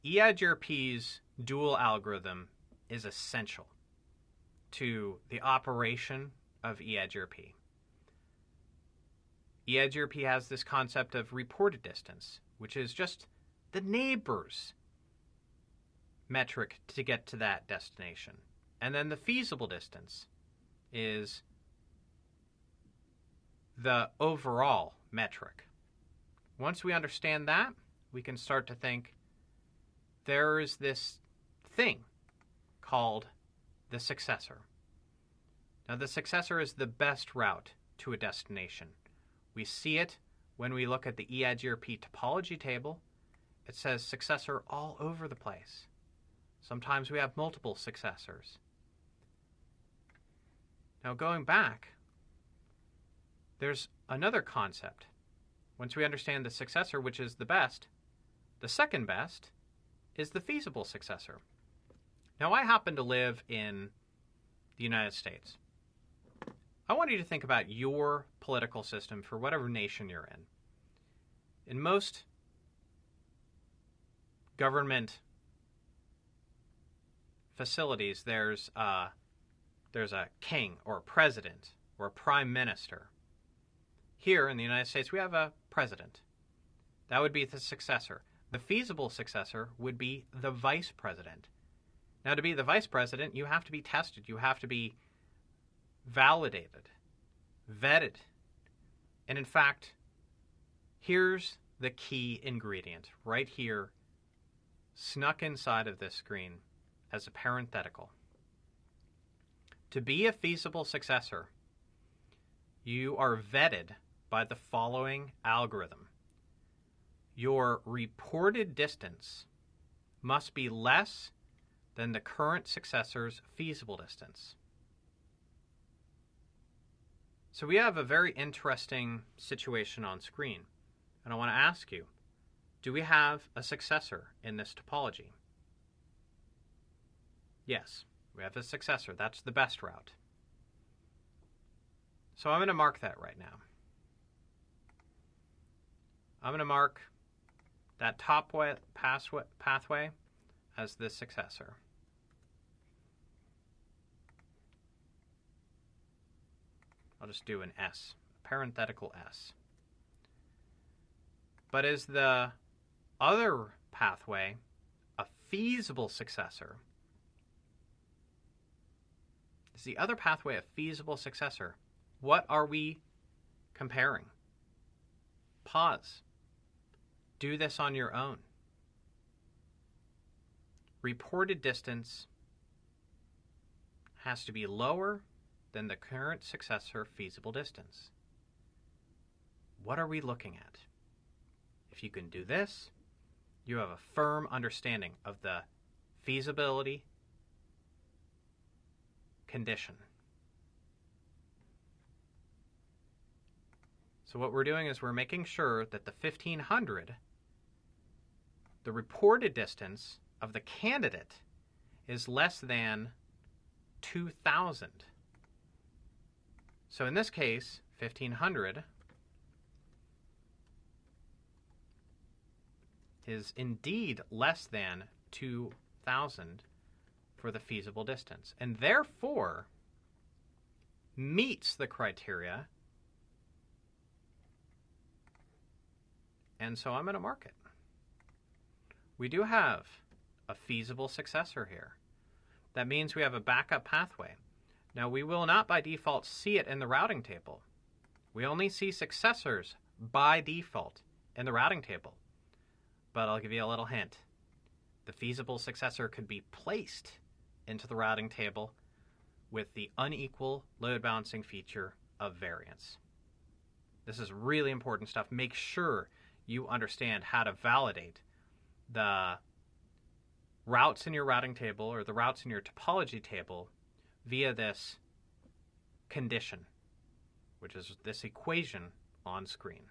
EIGRP's dual algorithm is essential to the operation of EIGRP. EIGRP has this concept of reported distance, which is just the neighbor's metric to get to that destination. And then the feasible distance is the overall metric. Once we understand that, we can start to think there is this thing called the successor. Now, the successor is the best route to a destination. We see it when we look at the EIGRP topology table. It says successor all over the place. Sometimes we have multiple successors. Now, going back, there's another concept. Once we understand the successor, which is the best, the second best is the feasible successor. Now, I happen to live in the United States. I want you to think about your political system for whatever nation you're in. In most government facilities, there's a king or a president or a prime minister. Here in the United States, we have a president. That would be the successor. The feasible successor would be the vice president. Now, to be the vice president, you have to be tested. You have to be validated, vetted. And in fact, here's the key ingredient right here, snuck inside of this screen as a parenthetical. To be a feasible successor, you are vetted by the following algorithm. Your reported distance must be less than the current successor's feasible distance. So we have a very interesting situation on screen. And I want to ask you, do we have a successor in this topology? Yes, we have a successor. That's the best route. So I'm going to mark that right now. I'm going to mark that top pathway as the successor. I'll just do an S, a parenthetical S. But is the other pathway a feasible successor? Is the other pathway a feasible successor? What are we comparing? Pause. Do this on your own. Reported distance has to be lower than the current successor feasible distance. What are we looking at? If you can do this, you have a firm understanding of the feasibility condition. So what we're doing is we're making sure that the 1500, the reported distance of the candidate, is less than 2000. So in this case, 1500 is indeed less than 2000 for the feasible distance, and therefore meets the criteria. And so I'm going to mark it. We do have a feasible successor here. That means we have a backup pathway. Now, we will not by default see it in the routing table. We only see successors by default in the routing table. But I'll give you a little hint. The feasible successor could be placed into the routing table with the unequal load balancing feature of variance. This is really important stuff. Make sure you understand how to validate the routes in your routing table or the routes in your topology table via this condition, which is this equation on screen.